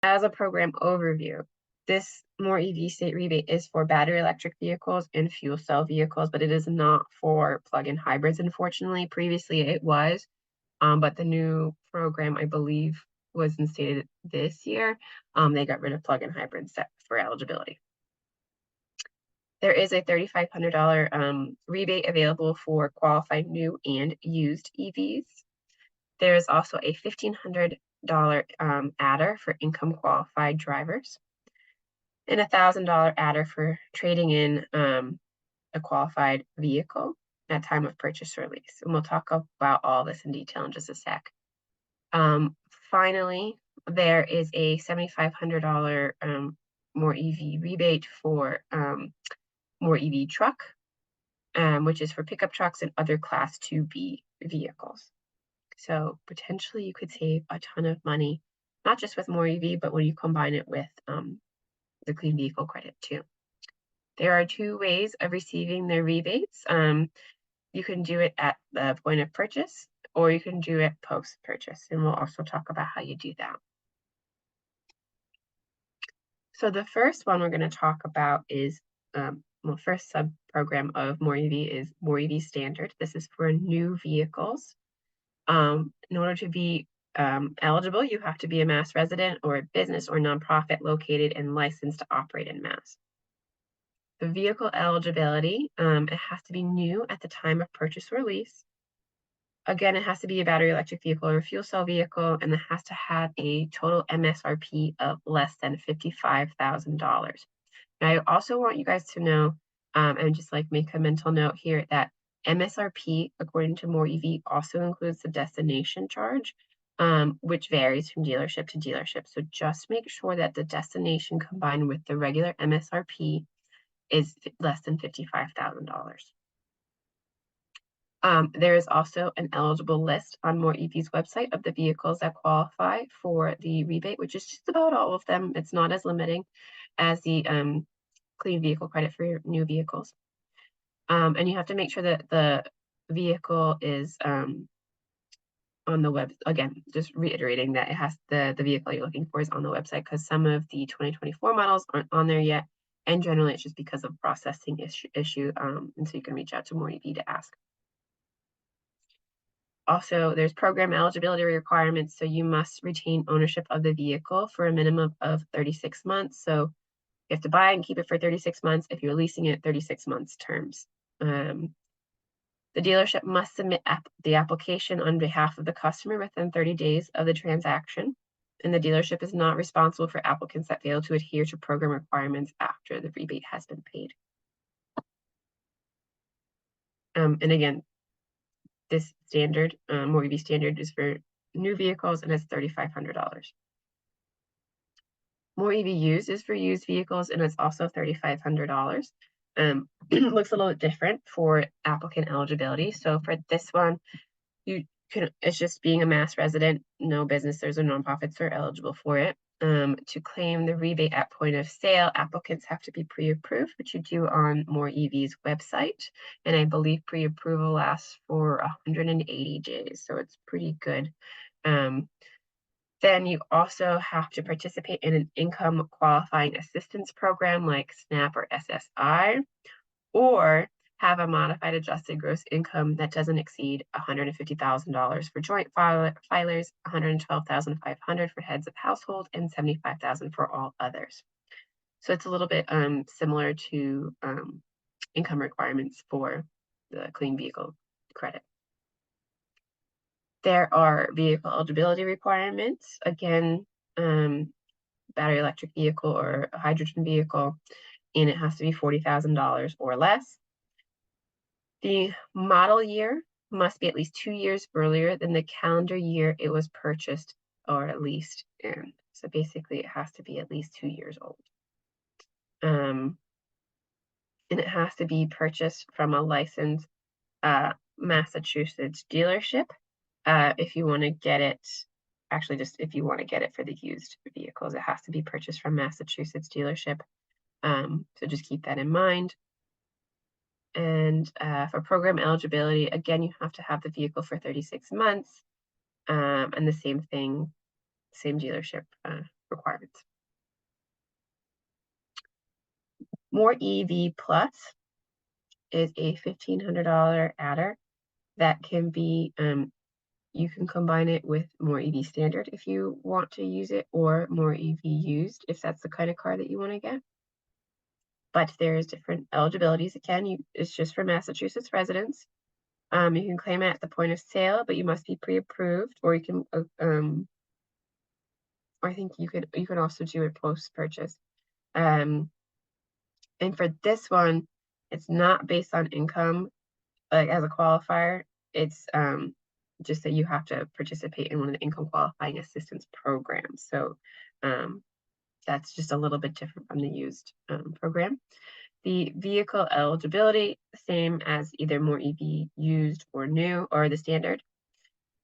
as a program overview, this MOR-EV state rebate is for battery electric vehicles and fuel cell vehicles, but it is not for plug-in hybrids, unfortunately. Previously it was, but the new program, I believe, was instated this year. They got rid of plug-in hybrids for eligibility. There is a $3,500 rebate available for qualified new and used EVs. There is also a $1,500 adder for income qualified drivers and a $1,000 adder for trading in a qualified vehicle at time of purchase or lease. And we'll talk about all this in detail in just a sec. Finally, there is a $7,500 MOR-EV rebate for MOR-EV truck, which is for pickup trucks and other Class 2B vehicles. So potentially you could save a ton of money, not just with MOR-EV, but when you combine it with the clean vehicle credit too. There are two ways of receiving the rebates. You can do it at the point of purchase, or you can do it post-purchase, and we'll also talk about how you do that. So the first one we're going to talk about is, well, first sub-program of MOR-EV is MOR-EV Standard. This is for new vehicles. In order to be eligible, you have to be a Mass resident or a business or nonprofit located and licensed to operate in Mass. The vehicle eligibility, it has to be new at the time of purchase or lease. Again, it has to be a battery electric vehicle or a fuel cell vehicle, and it has to have a total MSRP of less than $55,000. Now, I also want you guys to know, and just like make a mental note here, that MSRP, according to MOR-EV, also includes the destination charge, which varies from dealership to dealership. So just make sure that the destination combined with the regular MSRP is less than $55,000. There is also an eligible list on MOR-EV's website of the vehicles that qualify for the rebate, which is just about all of them. It's not as limiting as the clean vehicle credit for new vehicles. And you have to make sure that the vehicle is on the web. Again, just reiterating that it has the vehicle you're looking for is on the website, because some of the 2024 models aren't on there yet. And generally it's just because of processing issue. And so you can reach out to MOR-EV to ask. Also, there's program eligibility requirements, so you must retain ownership of the vehicle for a minimum of 36 months. So you have to buy and keep it for 36 months. If you're leasing it, 36 months terms. The dealership must submit the application on behalf of the customer within 30 days of the transaction, and the dealership is not responsible for applicants that fail to adhere to program requirements after the rebate has been paid. And again, this standard, MOR-EV standard, is for new vehicles and it's $3,500. MOR-EV used is for used vehicles and it's also $3,500. Looks a little bit different for applicant eligibility. So for this one, it's just being a Mass resident, no businesses or nonprofits are eligible for it. To claim the rebate at point of sale, applicants have to be pre-approved, which you do on MOR-EV's website. And I believe pre-approval lasts for 180 days, so it's pretty good. Then you also have to participate in an income qualifying assistance program like SNAP or SSI, or have a modified adjusted gross income that doesn't exceed $150,000 for joint filers, $112,500 for heads of household, and $75,000 for all others. So it's a little bit similar to income requirements for the clean vehicle credit. There are vehicle eligibility requirements. Again, battery electric vehicle or a hydrogen vehicle, and it has to be $40,000 or less. The model year must be at least 2 years earlier than the calendar year it was purchased or leased in. So basically it has to be at least 2 years old. And it has to be purchased from a licensed Massachusetts dealership. If you want to get it, actually just if you want to get it for the used vehicles, it has to be purchased from Massachusetts dealership. So just keep that in mind. And for program eligibility, again, you have to have the vehicle for 36 months. And the same thing, same dealership requirements. MOR-EV Plus is a $1,500 adder that can be, you can combine it with MOR-EV Standard if you want to use it, or MOR-EV Used if that's the kind of car that you want to get. But there's different eligibilities. Again, it's just for Massachusetts residents. You can claim it at the point of sale, but you must be pre-approved, or you can, or I think you could also do it post-purchase. And for this one, it's not based on income, like as a qualifier. It's just that you have to participate in one of the income qualifying assistance programs. So that's just a little bit different from the used program. The vehicle eligibility, same as either MOR-EV Used or New or the Standard.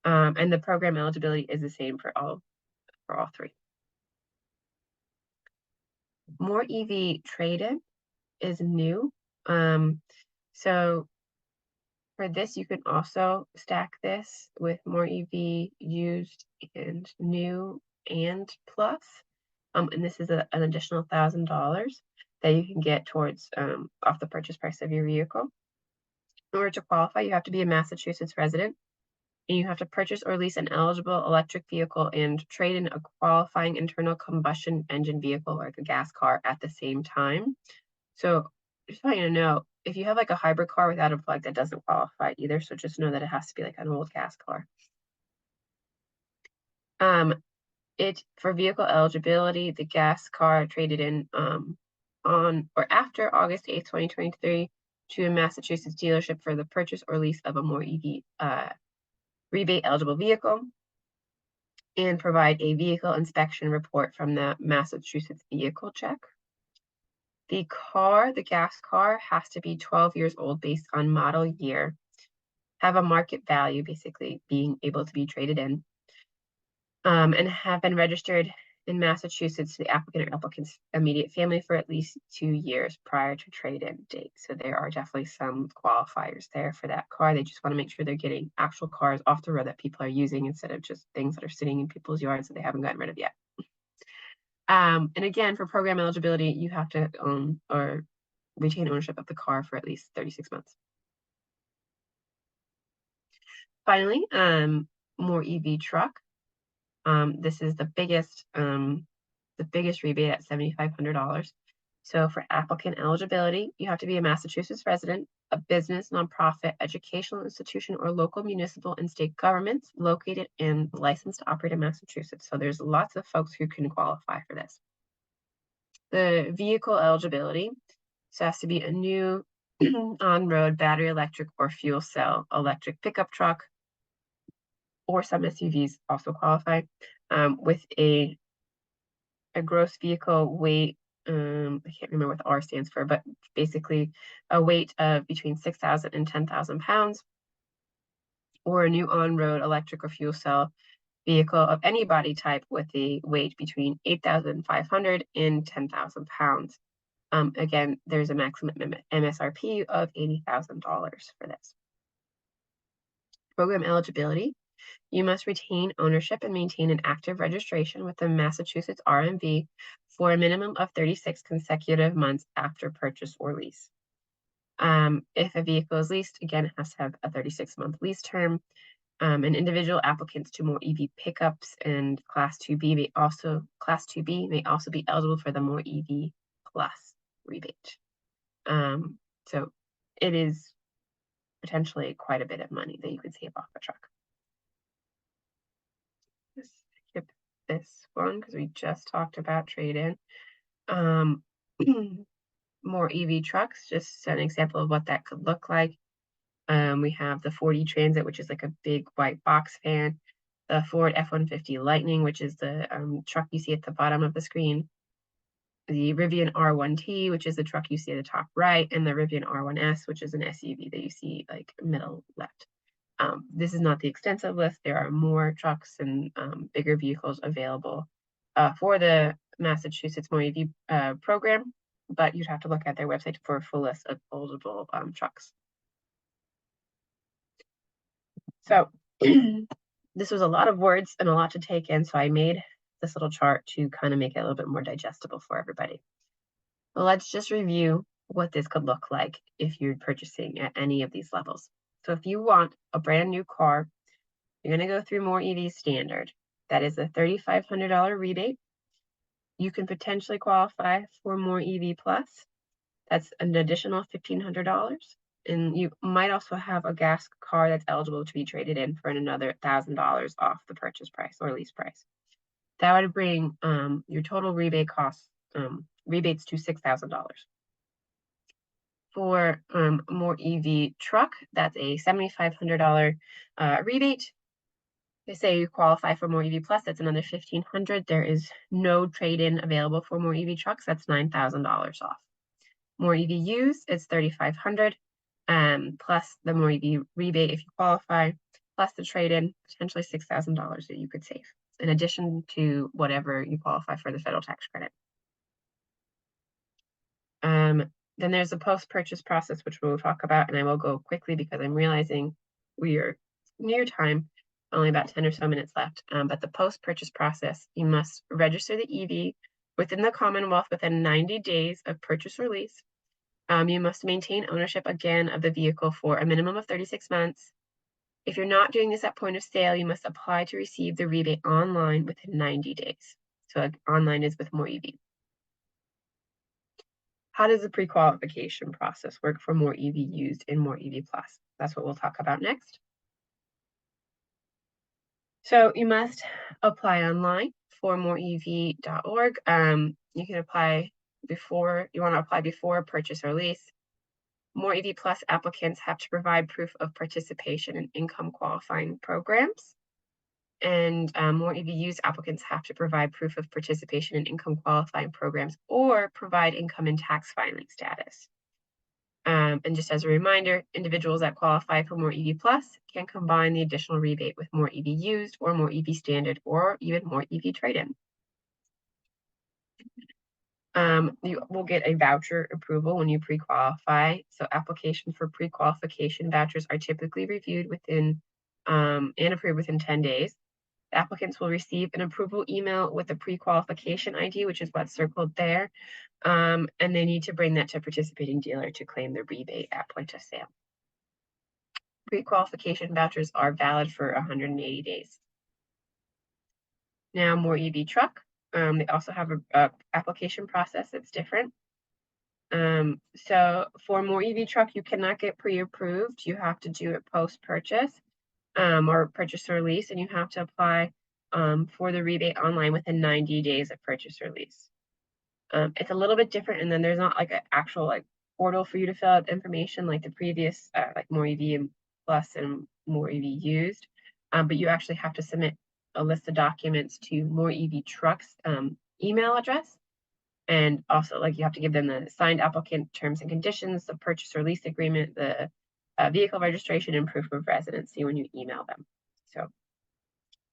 And the program eligibility is the same for all three. MOR-EV Trade-in is new. So for this, you can also stack this with MOR-EV Used and New and Plus. And this is an additional $1,000 that you can get towards off the purchase price of your vehicle. In order to qualify, you have to be a Massachusetts resident, and you have to purchase or lease an eligible electric vehicle and trade in a qualifying internal combustion engine vehicle, like a gas car, at the same time. So just want you to know, if you have like a hybrid car without a plug, that doesn't qualify either. So just know that it has to be like an old gas car. For vehicle eligibility, the gas car traded in on or after August 8th, 2023 to a Massachusetts dealership for the purchase or lease of a MOR-EV rebate eligible vehicle, and provide a vehicle inspection report from the Massachusetts vehicle check. The gas car, has to be 12 years old based on model year, have a market value, basically being able to be traded in, and have been registered in Massachusetts to the applicant or applicant's immediate family for at least 2 years prior to trade-in date. So there are definitely some qualifiers there for that car. They just want to make sure they're getting actual cars off the road that people are using instead of just things that are sitting in people's yards that they haven't gotten rid of yet. And again, for program eligibility, you have to own or retain ownership of the car for at least 36 months. Finally, MOR-EV truck. This is the biggest rebate at $7,500. So for applicant eligibility, you have to be a Massachusetts resident, a business, nonprofit, educational institution, or local municipal and state governments located and licensed to operate in Massachusetts. So there's lots of folks who can qualify for this. The vehicle eligibility, so it has to be a new on-road battery electric or fuel cell electric pickup truck, or some SUVs also qualify, with a gross vehicle weight, I can't remember what the R stands for, but basically a weight of between 6,000 and 10,000 pounds, or a new on-road electric or fuel cell vehicle of any body type with a weight between 8,500 and 10,000 pounds. Again, there's a maximum MSRP of $80,000 for this. Program eligibility. You must retain ownership and maintain an active registration with the Massachusetts RMV for a minimum of 36 consecutive months after purchase or lease. If a vehicle is leased, again, it has to have a 36-month lease term. And individual applicants to MOR-EV pickups and Class 2B may also be eligible for the MOR-EV Plus rebate. So it is potentially quite a bit of money that you could save off a truck. Let's skip this one because we just talked about trade-in. MOR-EV trucks, just an example of what that could look like. We have the Ford E-Transit, which is like a big white box van, the Ford F-150 Lightning, which is the truck you see at the bottom of the screen, the Rivian R1T, which is the truck you see at the top right, and the Rivian R1S, which is an SUV that you see like middle left. This is not the extensive list. There are more trucks and bigger vehicles available for the Massachusetts MOR-EV program, but you'd have to look at their website for a full list of eligible trucks. So this was a lot of words and a lot to take in, so I made this little chart to kind of make it a little bit more digestible for everybody. Well, let's just review what this could look like if you're purchasing at any of these levels. So if you want a brand new car, you're going to go through MOR-EV Standard. That is a $3,500 rebate. You can potentially qualify for MOR-EV Plus. That's an additional $1,500. And you might also have a gas car that's eligible to be traded in for another $1,000 off the purchase price or lease price. That would bring your total rebate costs, rebates to $6,000. For MOR-EV truck, that's a $7,500 rebate. They say you qualify for MOR-EV Plus, that's another $1,500. There is no trade-in available for MOR-EV trucks, that's $9,000 off. MOR-EV used, it's $3,500, plus the MOR-EV rebate if you qualify, plus the trade-in, potentially $6,000 that you could save, in addition to whatever you qualify for the federal tax credit. Then there's the post-purchase process, which we'll talk about, and I will go quickly because I'm realizing we are near time, only about 10 or so minutes left. But the post-purchase process, you must register the EV within the Commonwealth within 90 days of purchase or lease. You must maintain ownership again of the vehicle for a minimum of 36 months. If you're not doing this at point of sale, you must apply to receive the rebate online within 90 days. So online is with MOR-EV. How does the pre-qualification process work for MOR-EV used in MOR-EV Plus? That's what we'll talk about next. So you must apply online for morev.org. You can apply before, you want to apply before purchase or lease. MOR-EV Plus applicants have to provide proof of participation in income qualifying programs. And MOR-EV used applicants have to provide proof of participation in income qualifying programs or provide income and tax filing status. And just as a reminder, individuals that qualify for MOR-EV Plus can combine the additional rebate with MOR-EV used or MOR-EV standard or even MOR-EV trade-in. You will get a voucher approval when you pre-qualify. So applications for pre-qualification vouchers are typically reviewed within and approved within 10 days. Applicants will receive an approval email with a pre-qualification ID, which is what's circled there. And they need to bring that to a participating dealer to claim the rebate at point of sale. Pre-qualification vouchers are valid for 180 days. Now, MOR-EV truck, they also have a application process that's different. So for MOR-EV truck, you cannot get pre-approved. You have to do it post-purchase. Or purchase or lease, and you have to apply for the rebate online within 90 days of purchase or lease. It's a little bit different, and then there's not like an actual portal for you to fill out information like the previous like MOR-EV Plus and MOR-EV used, but you actually have to submit a list of documents to MOR-EV truck's email address, and also you have to give them the signed applicant terms and conditions, the purchase or lease agreement, the vehicle registration, and proof of residency when you email them. So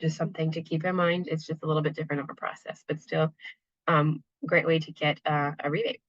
just something to keep in mind. It's just a little bit different of a process, but still great way to get a rebate.